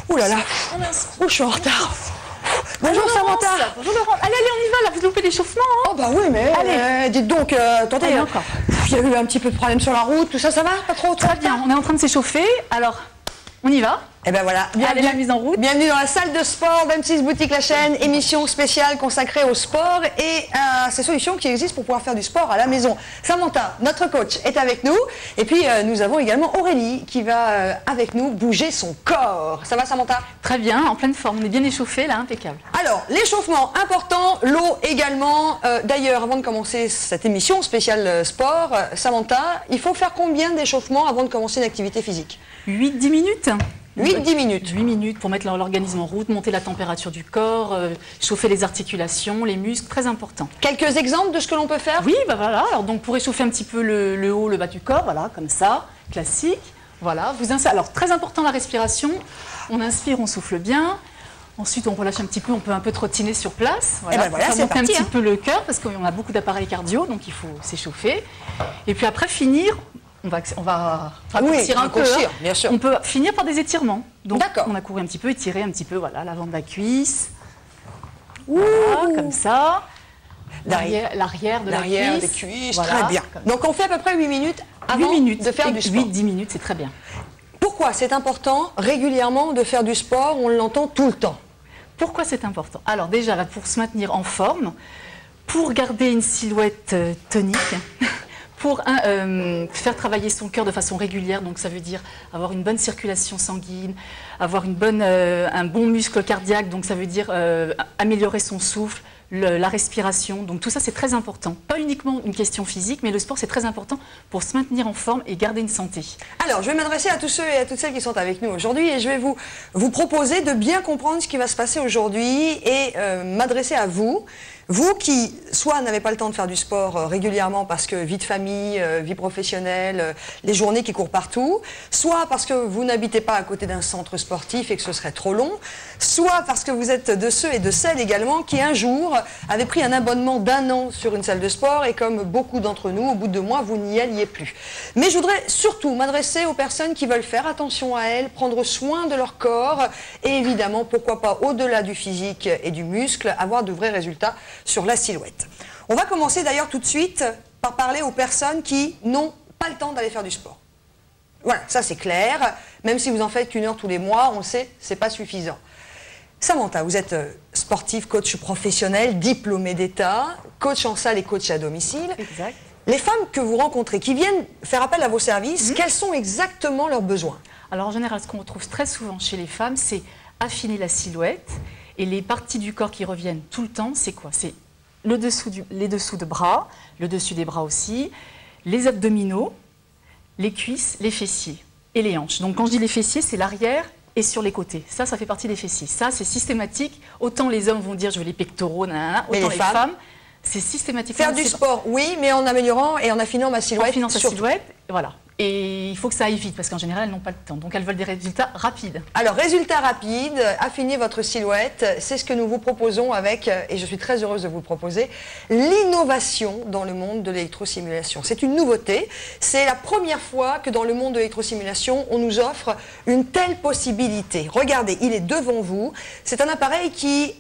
Ouh là là, oh, je suis en retard. Bonjour Samantha. Bonjour Laurent. Allez, on y va, là, vous loupez l'échauffement. Hein. Oh bah oui, mais dites donc, attendez, allez, encore. Il y a eu un petit peu de problème sur la route, tout ça, ça va? Pas trop? Très bien, on est en train de s'échauffer, alors on y va. Et ben voilà, allez, la mise en route. Bienvenue dans la salle de sport d'M6 Boutique La Chaîne, émission spéciale consacrée au sport et à ces solutions qui existent pour pouvoir faire du sport à la maison. Samantha, notre coach, est avec nous. Et puis nous avons également Aurélie qui va avec nous bouger son corps. Ça va Samantha? Très bien, en pleine forme, on est bien échauffé là, impeccable. Alors, l'échauffement important, l'eau également. D'ailleurs, avant de commencer cette émission spéciale sport, Samantha, il faut faire combien d'échauffements avant de commencer une activité physique? 8-10 minutes. 8-10 minutes. 8 minutes pour mettre l'organisme en route, monter la température du corps, chauffer les articulations, les muscles, très important. Quelques exemples de ce que l'on peut faire? Oui, bah voilà. Alors donc pour échauffer un petit peu le haut, le bas du corps, voilà, comme ça, classique. Voilà. Alors très important la respiration. On inspire, on souffle bien. Ensuite on relâche un petit peu, on peut un peu trottiner sur place. Voilà, et ben voilà, c'est monter un petit peu le cœur parce qu'on a beaucoup d'appareils cardio, donc il faut s'échauffer. Et puis après finir. On va raccourcir un peu. Bien sûr. On peut finir par des étirements. Donc, on a couru un petit peu, étiré un petit peu, voilà, l'avant de la cuisse. Voilà, comme ça. L'arrière de la cuisse. Des cuisses, voilà, très bien. Donc on fait à peu près 8 minutes avant de faire du sport. 8-10 minutes, c'est très bien. Pourquoi c'est important régulièrement de faire du sport? On l'entend tout le temps. Pourquoi c'est important? Alors déjà, là, pour se maintenir en forme, pour garder une silhouette tonique, pour faire travailler son cœur de façon régulière, donc ça veut dire avoir une bonne circulation sanguine, avoir un bon muscle cardiaque, donc ça veut dire améliorer son souffle, la respiration, donc tout ça c'est très important. Pas uniquement une question physique, mais le sport c'est très important pour se maintenir en forme et garder une santé. Alors je vais m'adresser à tous ceux et à toutes celles qui sont avec nous aujourd'hui et je vais vous proposer de bien comprendre ce qui va se passer aujourd'hui et m'adresser à vous. Vous qui, soit n'avez pas le temps de faire du sport régulièrement parce que vie de famille, vie professionnelle, les journées qui courent partout, soit parce que vous n'habitez pas à côté d'un centre sportif et que ce serait trop long, soit parce que vous êtes de ceux et de celles également qui un jour avaient pris un abonnement d'1 an sur une salle de sport et comme beaucoup d'entre nous, au bout de 2 mois, vous n'y alliez plus. Mais je voudrais surtout m'adresser aux personnes qui veulent faire attention à elles, prendre soin de leur corps et évidemment, pourquoi pas au-delà du physique et du muscle, avoir de vrais résultats sur la silhouette. On va commencer d'ailleurs tout de suite par parler aux personnes qui n'ont pas le temps d'aller faire du sport. Voilà, ça c'est clair. Même si vous en faites qu'1 heure tous les mois, on le sait, c'est pas suffisant. Samantha, vous êtes sportive, coach professionnel, diplômée d'État, coach en salle et coach à domicile. Exact. Les femmes que vous rencontrez, qui viennent faire appel à vos services, quels sont exactement leurs besoins? Alors en général, ce qu'on retrouve très souvent chez les femmes, c'est affiner la silhouette. Et les parties du corps qui reviennent tout le temps, c'est quoi? C'est les dessous de bras, le dessus des bras aussi, les abdominaux, les cuisses, les fessiers et les hanches. Donc quand je dis les fessiers, c'est l'arrière et sur les côtés. Ça fait partie des fessiers. Ça, c'est systématique. Autant les hommes vont dire je veux les pectoraux, nanana, autant les femmes, c'est systématique. Faire du sport, oui, mais en améliorant et en affinant ma silhouette. En affinant sa silhouette, voilà. Et il faut que ça aille vite, parce qu'en général, elles n'ont pas le temps. Donc, elles veulent des résultats rapides. Alors, résultats rapides, affinez votre silhouette. C'est ce que nous vous proposons avec, et je suis très heureuse de vous le proposer, l'innovation dans le monde de l'électrosimulation. C'est une nouveauté. C'est la première fois que dans le monde de l'électrosimulation, on nous offre une telle possibilité. Regardez, il est devant vous. C'est un appareil qui,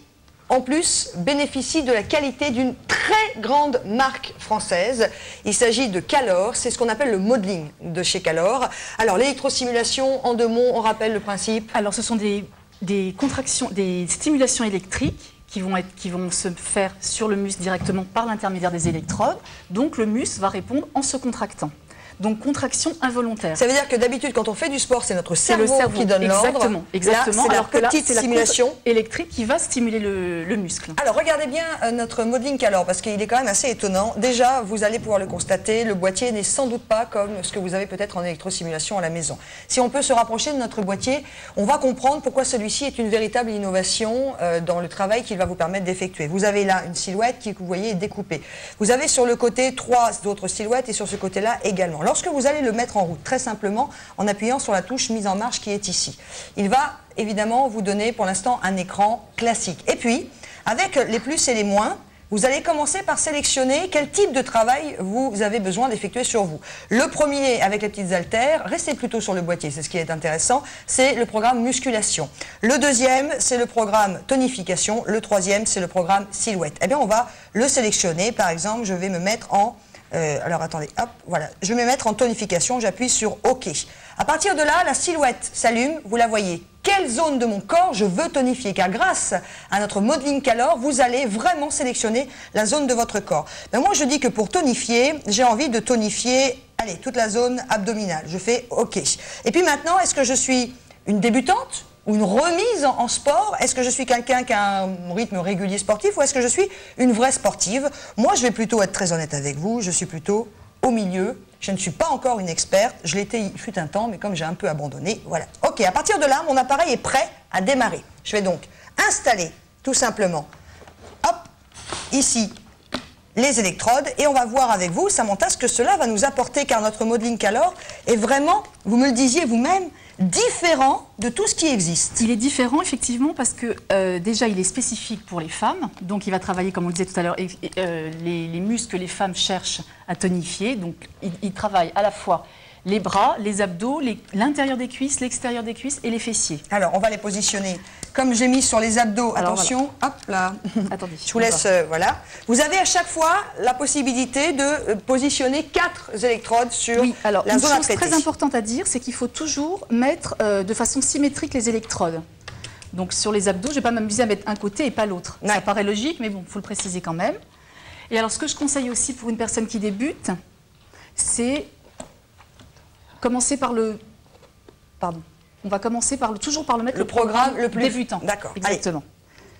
en plus, bénéficie de la qualité d'une très grande marque française. Il s'agit de Calor, c'est ce qu'on appelle le modeling de chez Calor. Alors l'électrosimulation, en 2 mots, on rappelle le principe? Alors ce sont des contractions, des stimulations électriques qui vont se faire sur le muscle directement par l'intermédiaire des électrodes. Donc le muscle va répondre en se contractant. Donc contraction involontaire. Ça veut dire que d'habitude, quand on fait du sport, c'est notre cerveau qui donne l'ordre. Exactement. C'est la petite stimulation électrique qui va stimuler le muscle. Alors regardez bien notre modeling Calor, parce qu'il est quand même assez étonnant. Déjà, vous allez pouvoir le constater, le boîtier n'est sans doute pas comme ce que vous avez peut-être en électrosimulation à la maison. Si on peut se rapprocher de notre boîtier, on va comprendre pourquoi celui-ci est une véritable innovation dans le travail qu'il va vous permettre d'effectuer. Vous avez là une silhouette qui, vous voyez, est découpée. Vous avez sur le côté 3 autres silhouettes et sur ce côté-là également. Lorsque vous allez le mettre en route, très simplement, en appuyant sur la touche mise en marche qui est ici, il va évidemment vous donner pour l'instant un écran classique. Et puis, avec les plus et les moins, vous allez commencer par sélectionner quel type de travail vous avez besoin d'effectuer sur vous. Le premier, avec les petites haltères, restez plutôt sur le boîtier, c'est ce qui est intéressant, c'est le programme musculation. Le deuxième, c'est le programme tonification. Le troisième, c'est le programme silhouette. Eh bien, on va le sélectionner. Par exemple, je vais me mettre en... alors, attendez, hop, voilà. Je vais me mettre en tonification, j'appuie sur OK. À partir de là, la silhouette s'allume, vous la voyez. Quelle zone de mon corps je veux tonifier? Car grâce à notre Modeling Calor, vous allez vraiment sélectionner la zone de votre corps. Mais moi, je dis que pour tonifier, j'ai envie de tonifier, allez, toute la zone abdominale. Je fais OK. Et puis maintenant, est-ce que je suis une débutante ou une remise en sport? Est-ce que je suis quelqu'un qui a un rythme régulier sportif ou est-ce que je suis une vraie sportive? Moi, je vais plutôt être très honnête avec vous, je suis plutôt au milieu. Je ne suis pas encore une experte, je l'étais il fut un temps, mais comme j'ai un peu abandonné, voilà. Ok, à partir de là, mon appareil est prêt à démarrer. Je vais donc installer, tout simplement, hop, ici, les électrodes, et on va voir avec vous, Samantha, ce que cela va nous apporter, car notre Modeling Calor est vraiment, vous me le disiez vous-même, différent de tout ce qui existe. Il est différent, effectivement, parce que déjà, il est spécifique pour les femmes. Donc, il va travailler, comme on le disait tout à l'heure, les muscles que les femmes cherchent à tonifier. Donc, il travaille à la fois les bras, les abdos, l'intérieur des cuisses, l'extérieur des cuisses et les fessiers. Alors, on va les positionner comme j'ai mis sur les abdos. Alors, attention, voilà. Hop là. Attendez. Je vous laisse, voilà. Vous avez à chaque fois la possibilité de positionner 4 électrodes sur la zone à traiter. Une chose très importante à dire, c'est qu'il faut toujours mettre de façon symétrique les électrodes. Donc, sur les abdos, je ne vais pas m'amuser à mettre un côté et pas l'autre. Ouais. Ça paraît logique, mais bon, il faut le préciser quand même. Et alors, ce que je conseille aussi pour une personne qui débute, c'est commencer par le... Pardon. On va commencer par toujours par le programme le plus débutant. D'accord. Exactement.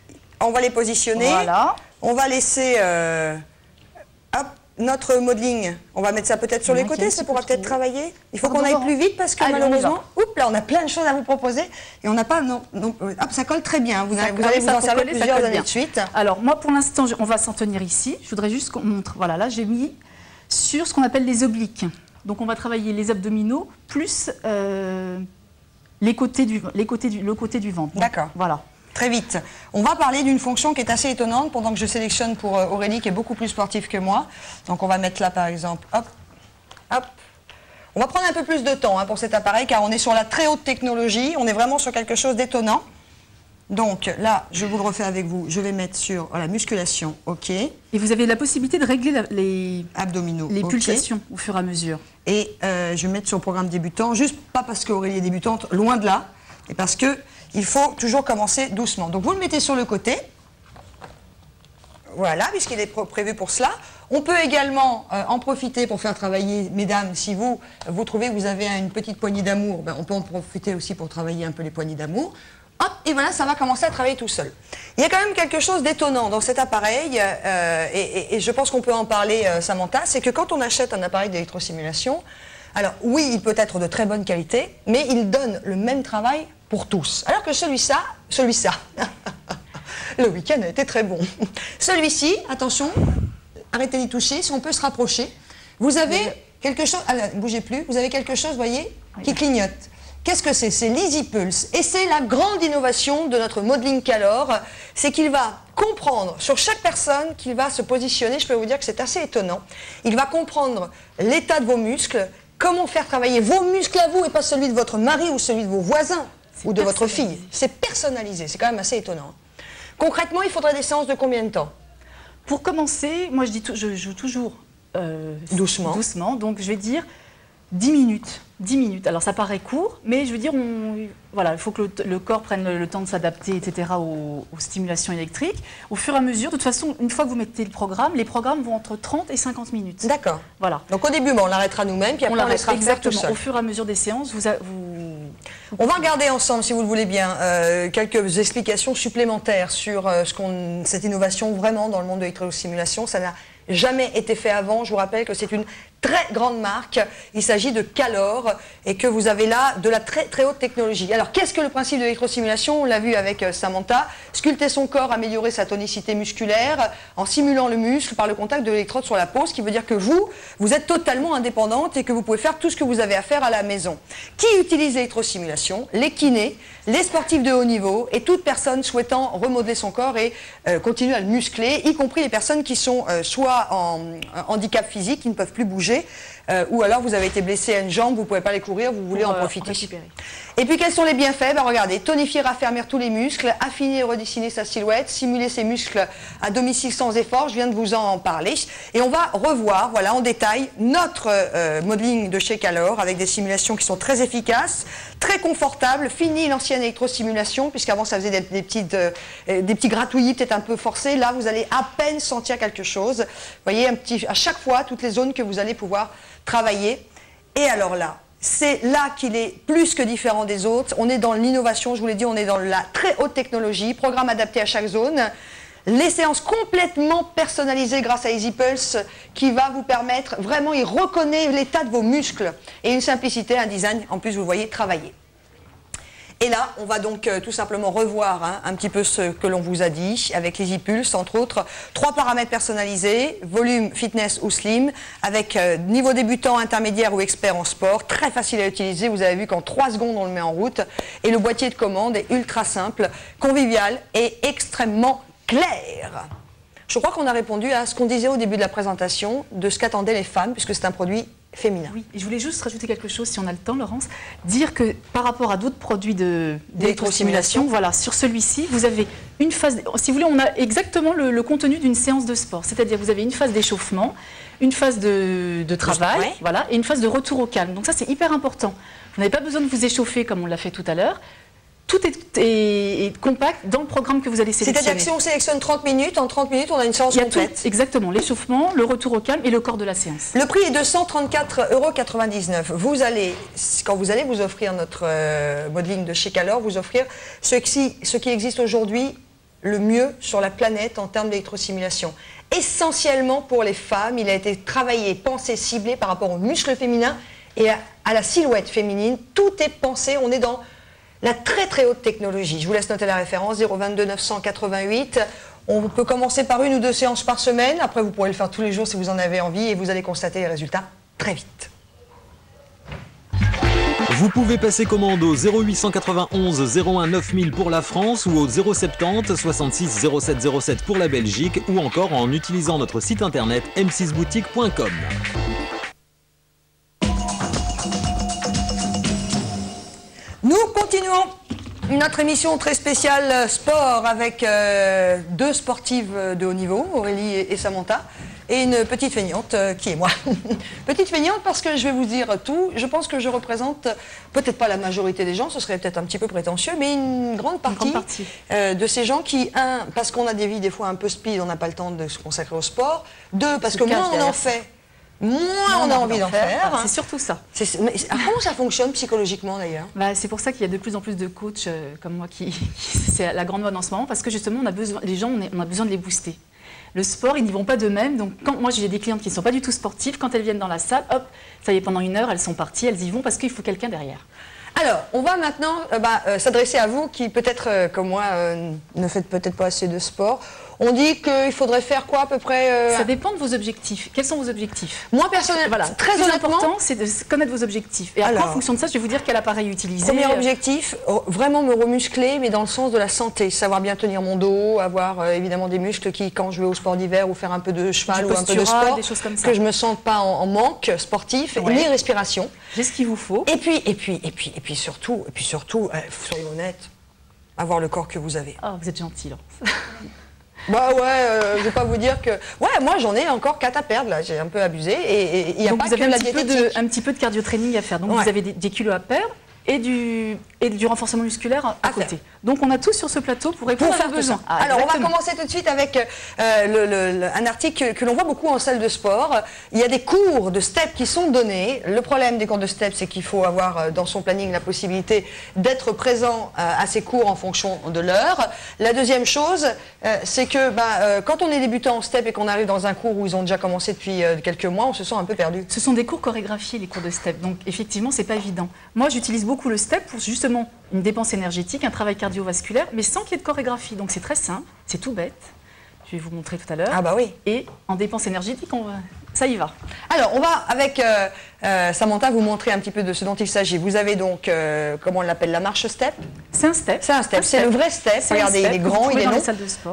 Allez. On va les positionner. Voilà. On va laisser hop, notre modeling. On va mettre ça peut-être sur les côtés, ça pourra peut-être travailler. Il faut qu'on aille plus vite parce que malheureusement, oups, là, on a plein de choses à vous proposer et on n'a pas... Non, hop, ça colle très bien. Vous allez vous en servir plusieurs années de suite. Alors moi, pour l'instant, on va s'en tenir ici. Je voudrais juste qu'on montre. Voilà, là, j'ai mis sur ce qu'on appelle les obliques. Donc on va travailler les abdominaux plus le côté du ventre. D'accord. Voilà. Très vite. On va parler d'une fonction qui est assez étonnante pendant que je sélectionne pour Aurélie qui est beaucoup plus sportive que moi. Donc on va mettre là par exemple, hop, hop. On va prendre un peu plus de temps pour cet appareil car on est sur la très haute technologie, on est vraiment sur quelque chose d'étonnant. Donc là, je vous le refais avec vous, je vais mettre sur la musculation, ok. Et vous avez la possibilité de régler les abdominaux, les pulsations au fur et à mesure. Et je vais mettre sur le programme débutant, juste pas parce qu'Aurélie est débutante, loin de là, et parce que il faut toujours commencer doucement. Donc vous le mettez sur le côté, voilà, puisqu'il est prévu pour cela. On peut également en profiter pour faire travailler, mesdames, si vous trouvez que vous avez une petite poignée d'amour, on peut en profiter aussi pour travailler un peu les poignées d'amour. Hop, et voilà, ça va commencer à travailler tout seul. Il y a quand même quelque chose d'étonnant dans cet appareil, et je pense qu'on peut en parler, Samantha, c'est que quand on achète un appareil d'électrosimulation, alors oui, il peut être de très bonne qualité, mais il donne le même travail pour tous. Alors que celui-ci, le week-end a été très bon. Celui-ci, attention, arrêtez d'y toucher, si on peut se rapprocher, vous avez quelque chose, ne bougez plus, vous avez quelque chose, vous voyez, qui clignote. Qu'est-ce que c'est? C'est l'Easy Pulse. Et c'est la grande innovation de notre Modeling Calor, c'est qu'il va comprendre sur chaque personne qu'il va se positionner. Je peux vous dire que c'est assez étonnant. Il va comprendre l'état de vos muscles, comment faire travailler vos muscles à vous et pas celui de votre mari ou celui de vos voisins ou de votre fille. C'est personnalisé, c'est quand même assez étonnant. Concrètement, il faudrait des séances de combien de temps? Pour commencer, moi je joue toujours doucement, donc je vais dire 10 minutes. 10 minutes. Alors ça paraît court, mais je veux dire, voilà, il faut que le corps prenne le temps de s'adapter, etc., aux stimulations électriques. Au fur et à mesure, de toute façon, une fois que vous mettez le programme, les programmes vont entre 30 et 50 minutes. D'accord. Voilà. Donc au début, on l'arrêtera nous-mêmes, puis après on laissera faire tout seul. Au fur et à mesure des séances, on va regarder ensemble, si vous le voulez bien, quelques explications supplémentaires sur cette innovation vraiment dans le monde de l'électrosimulation. Ça n'a jamais été fait avant. Je vous rappelle que c'est une très grande marque. Il s'agit de Calor et que vous avez là de la très très haute technologie. Alors qu'est-ce que le principe de l'électrosimulation? On l'a vu avec Samantha. Sculpter son corps, améliorer sa tonicité musculaire en simulant le muscle par le contact de l'électrode sur la peau, ce qui veut dire que vous êtes totalement indépendante et que vous pouvez faire tout ce que vous avez à faire à la maison. Qui utilise l'électrosimulation? Les kinés, les sportifs de haut niveau et toute personne souhaitant remodeler son corps et continuer à le muscler, y compris les personnes qui sont soit en handicap physique, qui ne peuvent plus bouger, ou alors vous avez été blessé à une jambe, vous ne pouvez pas aller courir, vous voulez en profiter. Et puis quels sont les bienfaits? Regardez, tonifier, raffermir tous les muscles, affiner et redessiner sa silhouette, simuler ses muscles à domicile sans effort, je viens de vous en parler. Et on va revoir, voilà, en détail, notre modeling de chez Calor, avec des simulations qui sont très efficaces, très confortables, fini l'ancienne électrosimulation, puisqu'avant ça faisait des petits gratouillis peut-être un peu forcés, là vous allez à peine sentir quelque chose. Vous voyez, à chaque fois, toutes les zones que vous allez pouvoir travailler. Et alors là, c'est là qu'il est plus que différent des autres. On est dans l'innovation, je vous l'ai dit, on est dans la très haute technologie, programme adapté à chaque zone. Les séances complètement personnalisées grâce à EasyPulse qui va vous permettre, vraiment, il reconnaît l'état de vos muscles. Et une simplicité, un design, en plus vous voyez, travailler. Et là, on va donc tout simplement revoir un petit peu ce que l'on vous a dit avec l'EasyPulse, entre autres. 3 paramètres personnalisés, volume, fitness ou slim, avec niveau débutant, intermédiaire ou expert en sport. Très facile à utiliser, vous avez vu qu'en 3 secondes, on le met en route. Et le boîtier de commande est ultra simple, convivial et extrêmement clair. Je crois qu'on a répondu à ce qu'on disait au début de la présentation, de ce qu'attendaient les femmes, puisque c'est un produit féminin. Oui, et je voulais juste rajouter quelque chose, si on a le temps, Laurence, dire que par rapport à d'autres produits d'électrosimulation, voilà, sur celui-ci, vous avez une phase, si vous voulez, on a exactement le contenu d'une séance de sport, c'est-à-dire vous avez une phase d'échauffement, une phase de travail, voilà, et une phase de retour au calme. Donc ça, c'est hyper important. Vous n'avez pas besoin de vous échauffer comme on l'a fait tout à l'heure. Tout est compact dans le programme que vous allez sélectionner. C'est-à-dire que si on sélectionne 30 minutes, en 30 minutes, on a une séance complète. Tout, exactement, l'échauffement, le retour au calme et le corps de la séance. Le prix est de 134,99 €. Vous allez, quand vous allez vous offrir notre modeling de chez Calor, vous offrir ce qui existe aujourd'hui le mieux sur la planète en termes d'électrosimulation. Essentiellement pour les femmes, il a été travaillé, pensé, ciblé par rapport aux muscles féminins et à la silhouette féminine. Tout est pensé, on est dans la très très haute technologie. Je vous laisse noter la référence, 022 988. On peut commencer par 1 ou 2 séances par semaine. Après, vous pourrez le faire tous les jours si vous en avez envie et vous allez constater les résultats très vite. Vous pouvez passer commande au 0891 01 9000 pour la France ou au 070 66 07 07 pour la Belgique ou encore en utilisant notre site internet m6boutique.com. Nous continuons notre émission très spéciale sport avec 2 sportives de haut niveau, Aurélie et Samantha, et une petite feignante qui est moi. Petite feignante parce que je vais vous dire tout, je pense que je représente peut-être pas la majorité des gens, ce serait peut-être un petit peu prétentieux, mais une grande partie, de ces gens qui, parce qu'on a des vies des fois un peu speed, on n'a pas le temps de se consacrer au sport, 2, parce que moins on en fait, moins on a envie d'en faire. C'est surtout ça. Mais comment ça fonctionne psychologiquement d'ailleurs? C'est pour ça qu'il y a de plus en plus de coachs comme moi c'est la grande mode en ce moment, parce que justement les gens, on a besoin de les booster. Le sport, ils n'y vont pas d'eux-mêmes, donc quand moi j'ai des clientes qui ne sont pas du tout sportives, quand elles viennent dans la salle, hop, ça y est, pendant 1 heure, elles sont parties, elles y vont parce qu'il faut quelqu'un derrière. Alors, on va maintenant s'adresser à vous qui, peut-être comme moi, ne faites peut-être pas assez de sport. On dit qu'il faudrait faire quoi à peu près Ça dépend de vos objectifs. Quels sont vos objectifs? Moi, personnellement, très honnêtement, l'important, c'est de connaître vos objectifs. Et après, en fonction de ça, je vais vous dire quel appareil utiliser. Premier objectif, vraiment me remuscler, mais dans le sens de la santé. Savoir bien tenir mon dos, avoir évidemment des muscles qui, quand je vais au sport d'hiver ou faire un peu de cheval ou un peu de sport, des choses comme ça, que je ne me sente pas en manque sportif, ni respiration. J'ai ce qu'il vous faut. Et puis surtout, soyons honnêtes, avoir le corps que vous avez. Oh, vous êtes gentil, là. Je vais pas vous dire que... moi j'en ai encore 4 à perdre, là, j'ai un peu abusé, et il n'y a pas que la diététique. Un petit peu de cardio-training à faire, donc vous avez des kilos à perdre et et du renforcement musculaire à côté. Donc on a tout sur ce plateau pour répondre à vos besoins. Alors on va commencer tout de suite avec un article que l'on voit beaucoup en salle de sport. Il y a des cours de step qui sont donnés. Le problème des cours de step, c'est qu'il faut avoir dans son planning la possibilité d'être présent à ces cours en fonction de l'heure. La deuxième chose, c'est que quand on est débutant en step et qu'on arrive dans un cours où ils ont déjà commencé depuis quelques mois, on se sent un peu perdu. Ce sont des cours chorégraphiés, les cours de step. Donc effectivement, c'est pas évident. Moi, j'utilise beaucoup le step pour justement une dépense énergétique, un travail cardiovasculaire, mais sans qu'il y ait de chorégraphie. Donc c'est très simple, c'est tout bête. Je vais vous montrer tout à l'heure. Ah bah oui. Et en dépense énergétique, ça y va. Alors, on va avec Samantha vous montrer un petit peu de ce dont il s'agit. Vous avez donc, comment on l'appelle, la marche step? C'est un step. C'est un step, c'est le vrai step. Regardez, il est grand, il est long.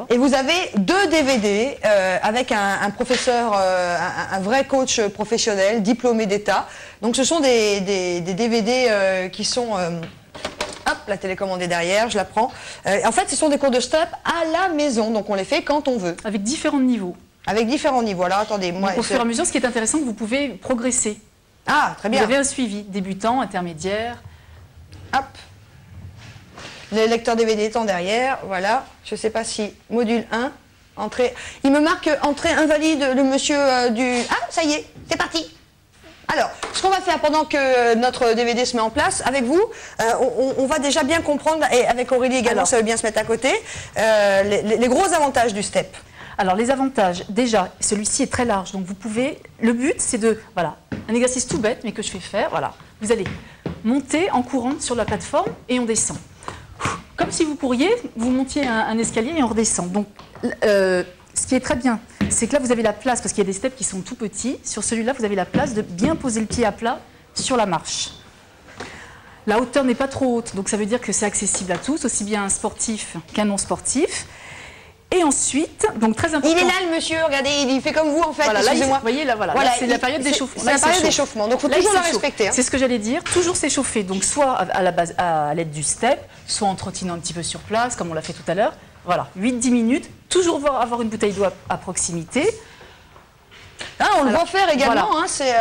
Et vous avez 2 DVD avec un professeur, un vrai coach professionnel, diplômé d'État. Donc ce sont des DVD qui sont... hop, la télécommande est derrière, je la prends. En fait, ce sont des cours de step à la maison, donc on les fait quand on veut. Avec différents niveaux. Avec différents niveaux. Alors attendez, moi... Donc, au fur et à mesure, ce qui est intéressant, vous pouvez progresser. Ah, très bien. Vous avez un suivi, débutant, intermédiaire. Hop. Le lecteur DVD étant derrière, voilà. Je ne sais pas si module 1, entrée... Il me marque entrée invalide, le monsieur du... Ah, ça y est, c'est parti. Alors, ce qu'on va faire pendant que notre DVD se met en place, avec vous, on va déjà bien comprendre, et avec Aurélie également, ça veut bien se mettre à côté, les gros avantages du step. Alors, les avantages, déjà, celui-ci est très large, donc vous pouvez... Le but, c'est de... Voilà, un exercice tout bête, mais que je fais faire, voilà. Vous allez monter en courant sur la plateforme et on descend. Comme si vous couriez, vous montiez un escalier et on redescend. Donc, ce qui est très bien, c'est que là, vous avez la place, parce qu'il y a des steps qui sont tout petits. Sur celui-là, vous avez la place de bien poser le pied à plat sur la marche. La hauteur n'est pas trop haute, donc ça veut dire que c'est accessible à tous, aussi bien un sportif qu'un non sportif. Et ensuite, donc très important... Il est là le monsieur, regardez, il fait comme vous en fait, voilà, excusez-moi. Vous voyez, là, voilà c'est la période d'échauffement. C'est la période d'échauffement, donc il faut toujours la respecter. Hein. C'est ce que j'allais dire, toujours s'échauffer, donc soit à la base, à l'aide du step, soit en trottinant un petit peu sur place, comme on l'a fait tout à l'heure. Voilà, 8-10 minutes, toujours avoir une bouteille d'eau à proximité. Ah, on le voit faire également, voilà. Hein, c'est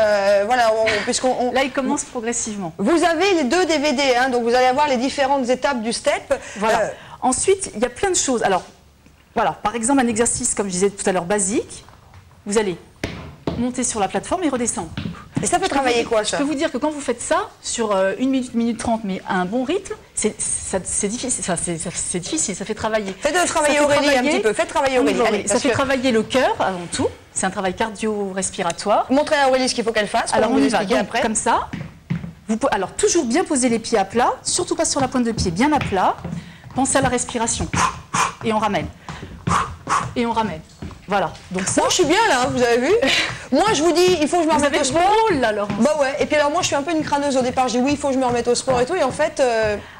puisqu'on... Là, il commence progressivement. Vous avez les 2 DVD, hein, donc vous allez avoir les différentes étapes du step. Voilà. Ensuite, il y a plein de choses. Alors, voilà, par exemple, un exercice, comme je disais tout à l'heure, basique. Vous allez monter sur la plateforme et redescendre. Et ça peut travailler quoi, ça? Je peux vous dire que quand vous faites ça, sur 1 minute 30, mais à un bon rythme, c'est difficile, c'est difficile, ça fait travailler. Faites travailler Aurélie un petit peu, faites travailler Aurélie. Allez, ça fait travailler le cœur avant tout, c'est un travail cardio-respiratoire. Montrez à Aurélie ce qu'il faut qu'elle fasse, alors on y va, donc, après. Comme ça. Alors toujours bien poser les pieds à plat, surtout pas sur la pointe de pied, bien à plat. Pensez à la respiration. Et on ramène. Et on ramène. Voilà. Donc ça, moi, je suis bien là, hein, vous avez vu. Moi, je vous dis, il faut que je me remette au sport. Rôle, là, Laurence. Bah ouais. Et puis alors, moi, je suis un peu une crâneuse au départ. Je dis oui, il faut que je me remette au sport et tout. Et en fait,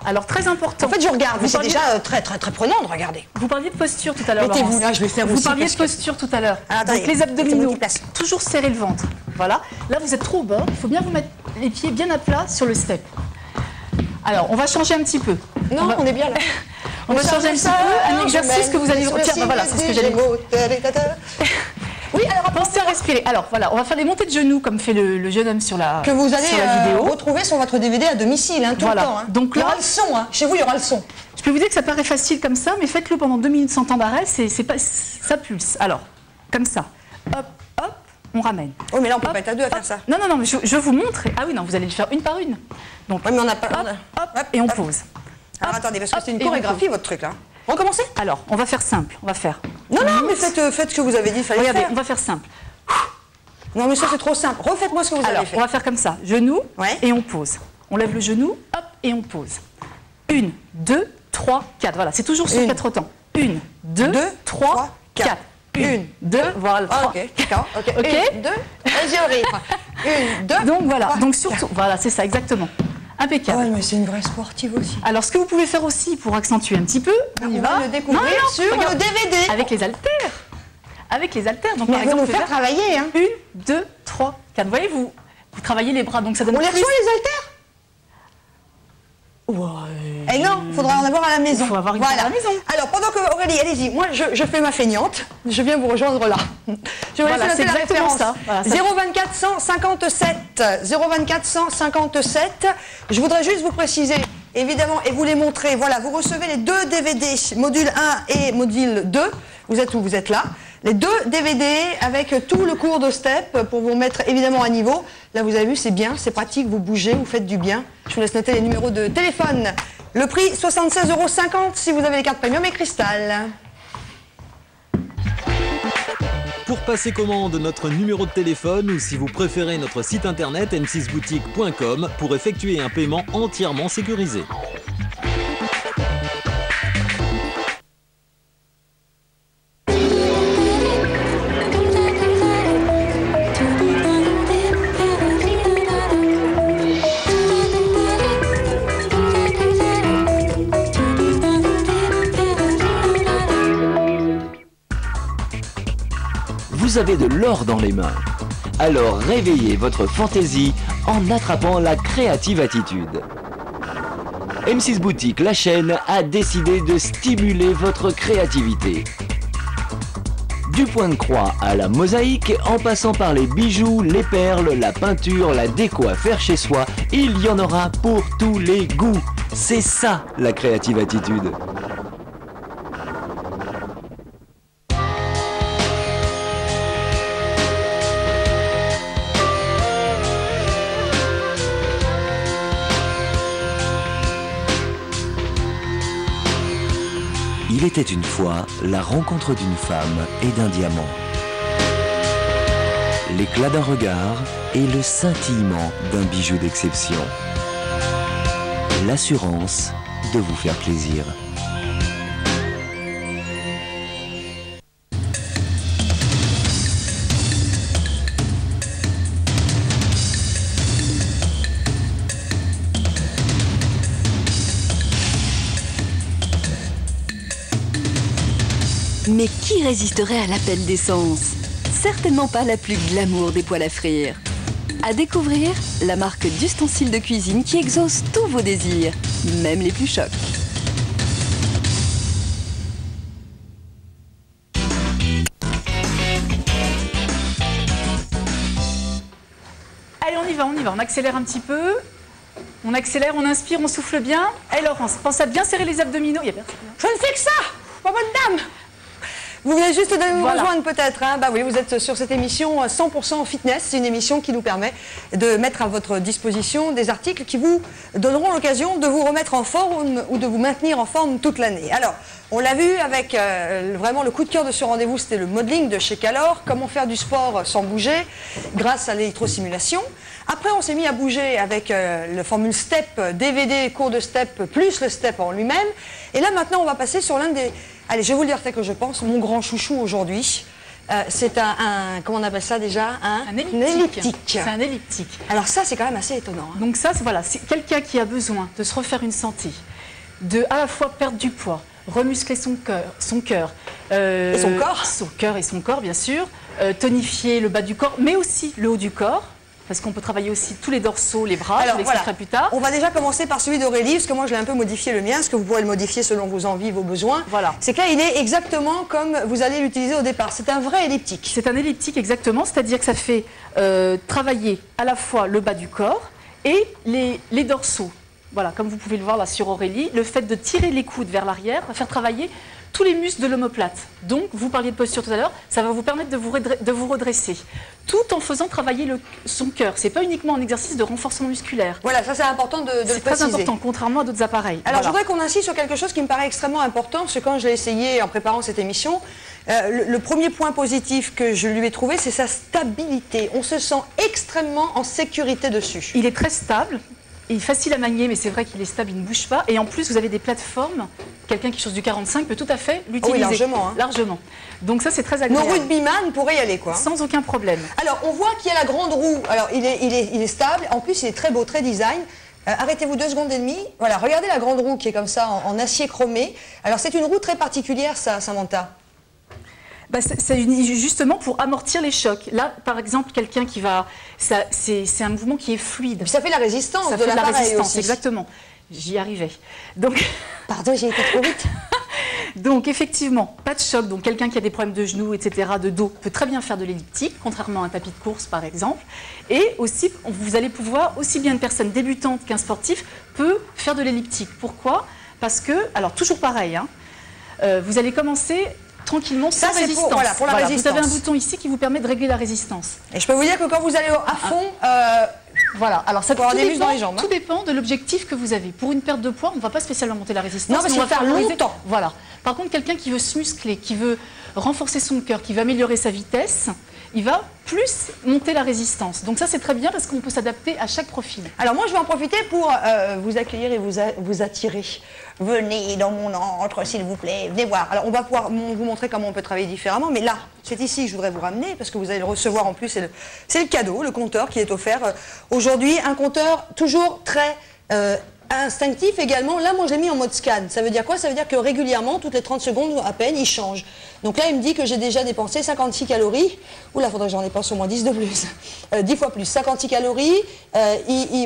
alors très important. En fait, je regarde. Mais c'est déjà très prenant de regarder. Vous parliez de posture tout à l'heure. Mettez-vous là, je vais faire aussi. Vous parliez de posture tout à l'heure. Donc les abdominaux. Toujours serrer le ventre. Voilà. Là, vous êtes trop au bord. Il faut bien vous mettre les pieds bien à plat sur le step. Alors, on va changer un petit peu. Non, on est bien là. On va changer un petit peu, un exercice que vous allez... Tiens, voilà, c'est ce que j'allais dire. Oui, alors pensez à respirer. Alors voilà, on va faire des montées de genoux comme fait le jeune homme sur la vidéo. Que vous allez retrouver sur votre DVD à domicile, hein, tout le temps. Hein. Donc là, il y aura le son, hein. Chez vous il y aura le son. Je peux vous dire que ça paraît facile comme ça, mais faites-le pendant 2 minutes sans temps d'arrêt, ça pulse. Alors, comme ça, hop, hop, on ramène. Oh mais là on peut pas être à 2 à faire ça. Non, mais je vous montre. Ah oui, non, vous allez le faire une par une. Donc, oui, mais on n'a pas... Hop, et on pose. Alors attendez, parce que c'est une chorégraphie votre truc là. Recommencez. Alors, on va faire simple, on va faire... Non, mais faites ce que vous avez dit, fallait Regardez, faire. on va faire simple. Non mais ça c'est trop simple, refaites-moi ce que vous avez fait. On va faire comme ça, genou et on pose. On lève le genou, hop, et on pose. 1, 2, 3, 4, voilà, c'est toujours sur 4 temps. 1, 2, 3, 4. 1, 2, voilà, 3. Ok, d'accord, ok. 1, 2, vas-y au rythme. 1, 2, donc voilà, donc surtout, voilà, c'est ça, exactement. Impeccable. Oui, mais c'est une vraie sportive aussi. Alors, ce que vous pouvez faire aussi pour accentuer un petit peu, on va le découvrir sur le DVD. Avec les haltères. Avec les haltères. Donc, mais par exemple, nous faire travailler. Hein. 1, 2, 3, 4. Vous voyez, vous travaillez les bras, donc ça donne on les reçoit les haltères? Ouais. Et non, il faudra en avoir à la maison. Il faut avoir une à la maison. Alors, pendant que Aurélie, allez-y, moi je fais ma feignante, je viens vous rejoindre là. Je vais laisser la référence. Ça. Voilà, 024 157, 024 157. Je voudrais juste vous préciser, évidemment, et vous les montrez. Voilà, vous recevez les 2 DVD, module 1 et module 2. Vous êtes où? Vous êtes là. Les 2 DVD avec tout le cours de step pour vous mettre évidemment à niveau. Là, vous avez vu, c'est bien, c'est pratique, vous bougez, vous faites du bien. Je vous laisse noter les numéros de téléphone. Le prix, 76,50 € si vous avez les cartes premium et cristal. Pour passer commande, notre numéro de téléphone ou si vous préférez notre site internet m6boutique.com pour effectuer un paiement entièrement sécurisé. Vous avez de l'or dans les mains. Alors réveillez votre fantaisie en attrapant la créative attitude. M6 Boutique, la chaîne, a décidé de stimuler votre créativité. Du point de croix à la mosaïque, en passant par les bijoux, les perles, la peinture, la déco à faire chez soi, il y en aura pour tous les goûts. C'est ça la créative attitude. Il était une fois la rencontre d'une femme et d'un diamant. L'éclat d'un regard et le scintillement d'un bijou d'exception. L'assurance de vous faire plaisir. Mais qui résisterait à l'appel d'essence? Certainement pas la plus glamour des poêles à frire. À découvrir, la marque d'ustensiles de cuisine qui exauce tous vos désirs, même les plus chocs. Allez, on y va, on accélère un petit peu. On accélère, on inspire, on souffle bien. Allez Laurence, pense à bien serrer les abdominaux. Je ne fais que ça, ma bonne dame. Vous venez juste de nous rejoindre peut-être, hein? Bah oui, vous êtes sur cette émission 100% fitness. C'est une émission qui nous permet de mettre à votre disposition des articles qui vous donneront l'occasion de vous remettre en forme ou de vous maintenir en forme toute l'année. Alors, on l'a vu avec vraiment le coup de cœur de ce rendez-vous, c'était le modeling de chez Calor. Comment faire du sport sans bouger grâce à l'électrosimulation. Après, on s'est mis à bouger avec le formule STEP, DVD, cours de STEP, plus le STEP en lui-même. Et là, maintenant, on va passer sur l'un des... Allez, je vais vous le dire tel que je pense, mon grand chouchou aujourd'hui. C'est comment on appelle ça déjà? Un elliptique. C'est un elliptique. Alors ça, c'est quand même assez étonnant. Hein. Donc ça, voilà, c'est quelqu'un qui a besoin de se refaire une santé, de à la fois perdre du poids, remuscler son cœur. Et son corps. Son cœur et son corps, bien sûr. Tonifier le bas du corps, mais aussi le haut du corps. Parce qu'on peut travailler aussi tous les dorsaux, les bras, je l'expliquerai plus tard. On va déjà commencer par celui d'Aurélie, parce que moi je l'ai un peu modifié le mien, parce que vous pourrez le modifier selon vos envies, vos besoins. Voilà. C'est que là, il est exactement comme vous allez l'utiliser au départ. C'est un vrai elliptique. C'est un elliptique, exactement, c'est-à-dire que ça fait travailler à la fois le bas du corps et les dorsaux. Voilà, comme vous pouvez le voir là sur Aurélie, le fait de tirer les coudes vers l'arrière va faire travailler tous les muscles de l'omoplate. Donc, vous parliez de posture tout à l'heure, ça va vous permettre de vous redresser, tout en faisant travailler son cœur. C'est pas uniquement un exercice de renforcement musculaire. Voilà, ça c'est important de le préciser. C'est très important, contrairement à d'autres appareils. Alors, je voudrais qu'on insiste sur quelque chose qui me paraît extrêmement important, parce que quand je l'ai essayé en préparant cette émission, le premier point positif que je lui ai trouvé, c'est sa stabilité. On se sent extrêmement en sécurité dessus. Il est très stable. Il est facile à manier, mais c'est vrai qu'il est stable, il ne bouge pas. Et en plus, vous avez des plateformes. Quelqu'un qui chose du 45 peut tout à fait l'utiliser. Oui, largement. Hein. Largement. Donc ça, c'est très agréable. Nos rugbyman pourraient y aller, quoi. Sans aucun problème. Alors, on voit qu'il y a la grande roue. Alors, il est stable. En plus, il est très beau, très design. Arrêtez-vous 2 secondes et demie. Voilà, regardez la grande roue qui est comme ça, en acier chromé. Alors, c'est une roue très particulière, ça, Samantha. Bah, c'est justement pour amortir les chocs. Là, par exemple, quelqu'un qui va... C'est un mouvement qui est fluide. Ça fait la résistance de l'appareil aussi. Exactement. J'y arrivais. Donc... Pardon, j'ai été trop vite. Donc effectivement, pas de choc. Donc quelqu'un qui a des problèmes de genoux, etc., de dos, peut très bien faire de l'elliptique, contrairement à un tapis de course par exemple. Et aussi, vous allez pouvoir, aussi bien une personne débutante qu'un sportif, peut faire de l'elliptique. Pourquoi? Parce que, alors toujours pareil, hein, vous allez commencer tranquillement sans résistance. Pour la résistance. Vous avez un bouton ici qui vous permet de régler la résistance. Et je peux vous dire que quand vous allez à fond... Voilà, alors ça avoir des muscles dans les jambes. Tout dépend de l'objectif que vous avez. Pour une perte de poids, on ne va pas spécialement monter la résistance. Non, parce qu'on va faire longtemps. Voilà. Par contre, quelqu'un qui veut se muscler, qui veut renforcer son cœur, qui veut améliorer sa vitesse, il va plus monter la résistance. Donc ça, c'est très bien parce qu'on peut s'adapter à chaque profil. Alors moi, je vais en profiter pour vous accueillir et vous attirer. Venez dans mon antre, s'il vous plaît. Venez voir. Alors, on va pouvoir vous montrer comment on peut travailler différemment. Mais là, c'est ici que je voudrais vous ramener parce que vous allez le recevoir en plus. C'est le cadeau, le compteur qui est offert aujourd'hui. Un compteur toujours très... instinctif également. Là, moi, je l'ai mis en mode scan. Ça veut dire quoi? Ça veut dire que régulièrement, toutes les 30 secondes à peine, il change. Donc là, il me dit que j'ai déjà dépensé 56 calories. Oula, faudrait que j'en dépense au moins 10 de plus. 10 fois plus. 56 calories.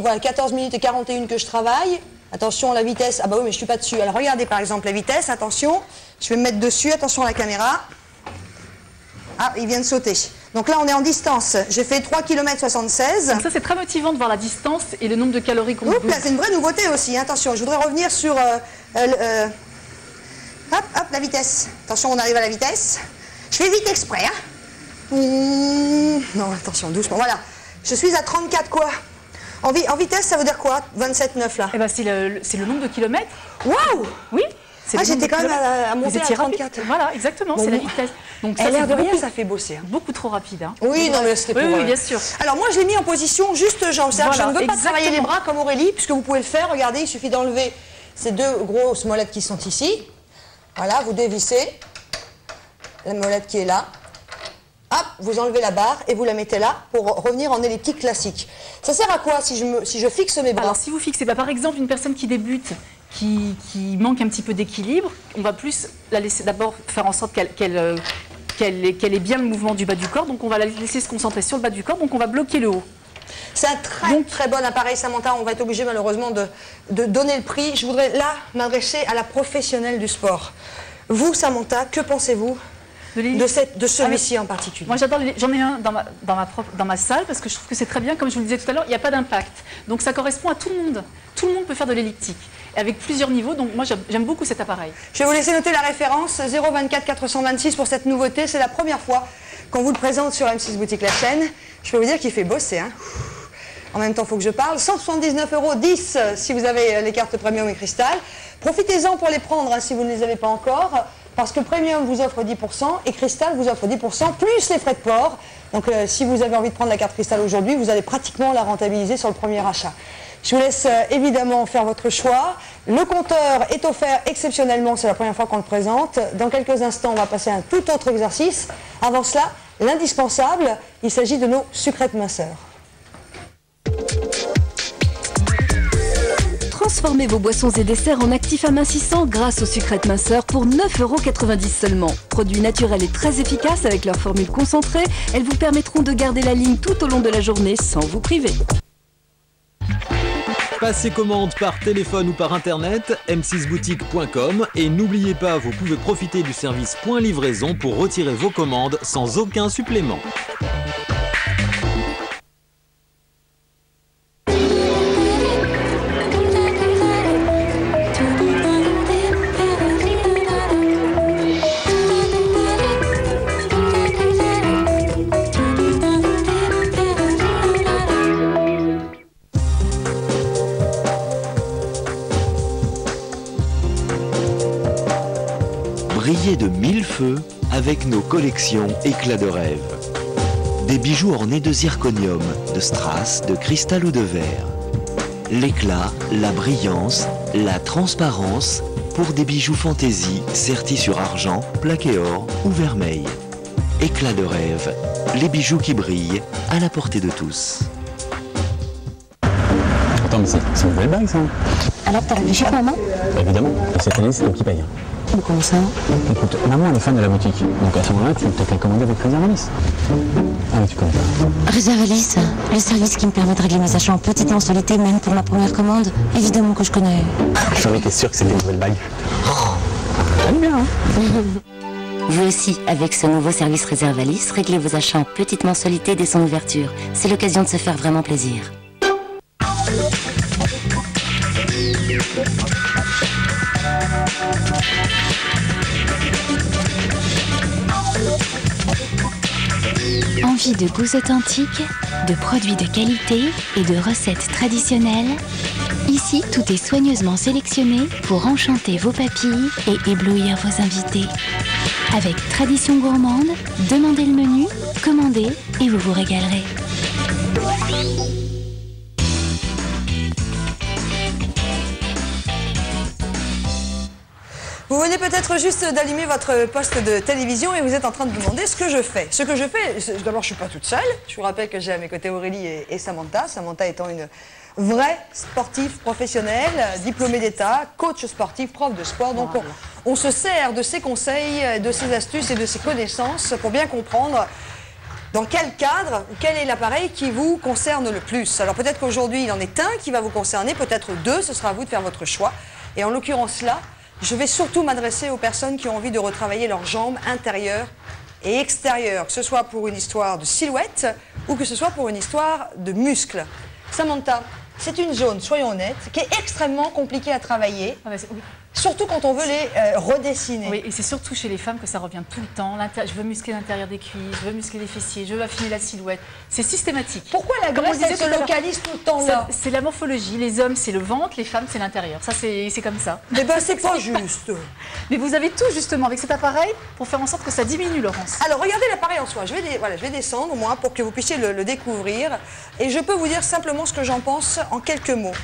Voilà, 14 minutes et 41 que je travaille. Attention, la vitesse. Ah bah oui, mais je suis pas dessus. Alors, regardez par exemple la vitesse. Attention. Je vais me mettre dessus. Attention à la caméra. Ah, il vient de sauter. Donc là, on est en distance. J'ai fait 3 km 76. Donc ça, c'est très motivant de voir la distance et le nombre de calories qu'on Oups, là, c'est une vraie nouveauté aussi. Attention, je voudrais revenir sur... hop, la vitesse. Attention, on arrive à la vitesse. Je fais vite exprès, hein. Non, attention, doucement. Voilà. Je suis à 34 quoi. En vitesse, ça veut dire quoi? 27,9 là. Eh ben, c'est le nombre de kilomètres. Waouh! Oui. Ah, j'étais quand même à monter à 34. Voilà, exactement, bon, c'est la vitesse. Donc ça, l'air de rien, ça fait bosser. Hein. Beaucoup trop rapide. Hein. Oui, non, mais c'était pour... Oui, bien sûr. Alors moi, je l'ai mis en position juste jambes. Voilà, je ne veux pas travailler les bras comme Aurélie, puisque vous pouvez le faire. Regardez, il suffit d'enlever ces deux grosses molettes qui sont ici. Voilà, vous dévissez la molette qui est là. Hop, vous enlevez la barre et vous la mettez là pour revenir en elliptique classique. Ça sert à quoi si je fixe mes bras? Alors, si vous fixez, par exemple, une personne qui débute, qui manque un petit peu d'équilibre, on va plus la laisser d'abord faire en sorte qu'elle ait bien le mouvement du bas du corps. Donc, on va la laisser se concentrer sur le bas du corps. Donc, on va bloquer le haut. C'est un très bon appareil, Samantha. On va être obligé malheureusement de donner le prix. Je voudrais là m'adresser à la professionnelle du sport. Vous, Samantha, que pensez-vous de celui-ci en particulier? Moi, j'en ai un dans ma salle parce que je trouve que c'est très bien. Comme je vous le disais tout à l'heure, il n'y a pas d'impact. Donc, ça correspond à tout le monde. Tout le monde peut faire de l'elliptique, avec plusieurs niveaux. Donc, moi, j'aime beaucoup cet appareil. Je vais vous laisser noter la référence 024 426 pour cette nouveauté. C'est la première fois qu'on vous le présente sur M6 Boutique, la chaîne. Je peux vous dire qu'il fait bosser. Hein. En même temps, il faut que je parle. 179,10 € si vous avez les cartes Premium et Cristal. Profitez-en pour les prendre hein, si vous ne les avez pas encore. Parce que Premium vous offre 10% et Cristal vous offre 10% plus les frais de port. Donc si vous avez envie de prendre la carte Cristal aujourd'hui, vous allez pratiquement la rentabiliser sur le premier achat. Je vous laisse évidemment faire votre choix. Le compteur est offert exceptionnellement, c'est la première fois qu'on le présente. Dans quelques instants, on va passer à un tout autre exercice. Avant cela, l'indispensable, il s'agit de nos sucrètes minceurs. Transformez vos boissons et desserts en actifs amincissants grâce aux sucrètes minceurs pour 9,90 € seulement. Produits naturels et très efficaces avec leur formule concentrée, elles vous permettront de garder la ligne tout au long de la journée sans vous priver. Passez commande par téléphone ou par internet, m6boutique.com et n'oubliez pas, vous pouvez profiter du service point livraison pour retirer vos commandes sans aucun supplément. Briller de mille feux avec nos collections éclats de rêve. Des bijoux ornés de zirconium, de strass, de cristal ou de verre. L'éclat, la brillance, la transparence pour des bijoux fantaisie sertis sur argent, plaqué or ou vermeil. Éclats de rêve, les bijoux qui brillent à la portée de tous. Attends, mais c'est une belle bague ça. Alors t'as réfléchi maman? Évidemment, cette année c'est toi qui paye. Comment ça? Écoute, maman elle est fan de la boutique, donc à ce moment-là tu peux te la commander avec Réservalis. Ah mais tu connais pas. Réservalis, le service qui me permet de régler mes achats en petite mensualité, même pour ma première commande. Évidemment que je connais. J'en étais sûr que c'était une nouvelle bague. Oh. Allez. bien. Hein. Vous aussi, avec ce nouveau service Réservalis, réglez vos achats en petite mensualité dès son ouverture. C'est l'occasion de se faire vraiment plaisir. Envie de goûts authentiques, de produits de qualité et de recettes traditionnelles? Ici, tout est soigneusement sélectionné pour enchanter vos papilles et éblouir vos invités. Avec Tradition Gourmande, demandez le menu, commandez et vous vous régalerez. Vous venez peut-être juste d'allumer votre poste de télévision et vous êtes en train de vous demander ce que je fais. Ce que je fais, d'abord je ne suis pas toute seule. Je vous rappelle que j'ai à mes côtés Aurélie et Samantha. Samantha étant une vraie sportive professionnelle, diplômée d'État, coach sportif, prof de sport. Donc on se sert de ses conseils, de ses astuces et de ses connaissances pour bien comprendre dans quel cadre, quel est l'appareil qui vous concerne le plus. Alors peut-être qu'aujourd'hui il en est un qui va vous concerner, peut-être deux, ce sera à vous de faire votre choix. Et en l'occurrence là, je vais surtout m'adresser aux personnes qui ont envie de retravailler leurs jambes intérieures et extérieures, que ce soit pour une histoire de silhouette ou que ce soit pour une histoire de muscles. Samantha, c'est une zone, soyons honnêtes, qui est extrêmement compliquée à travailler. Ah bah oui. Surtout quand on veut les redessiner. Oui, et c'est surtout chez les femmes que ça revient tout le temps. Je veux muscler l'intérieur des cuisses, je veux muscler les fessiers, je veux affiner la silhouette. C'est systématique. Pourquoi la graisse, elle se localise tout le temps là? C'est la morphologie. Les hommes, c'est le ventre, les femmes, c'est l'intérieur. Ça, c'est comme ça. Eh bien, c'est pas juste. Mais vous avez tout, justement, avec cet appareil, pour faire en sorte que ça diminue, Laurence. Alors, regardez l'appareil en soi. Je vais descendre, moi, pour que vous puissiez le découvrir. Et je peux vous dire simplement ce que j'en pense en quelques mots.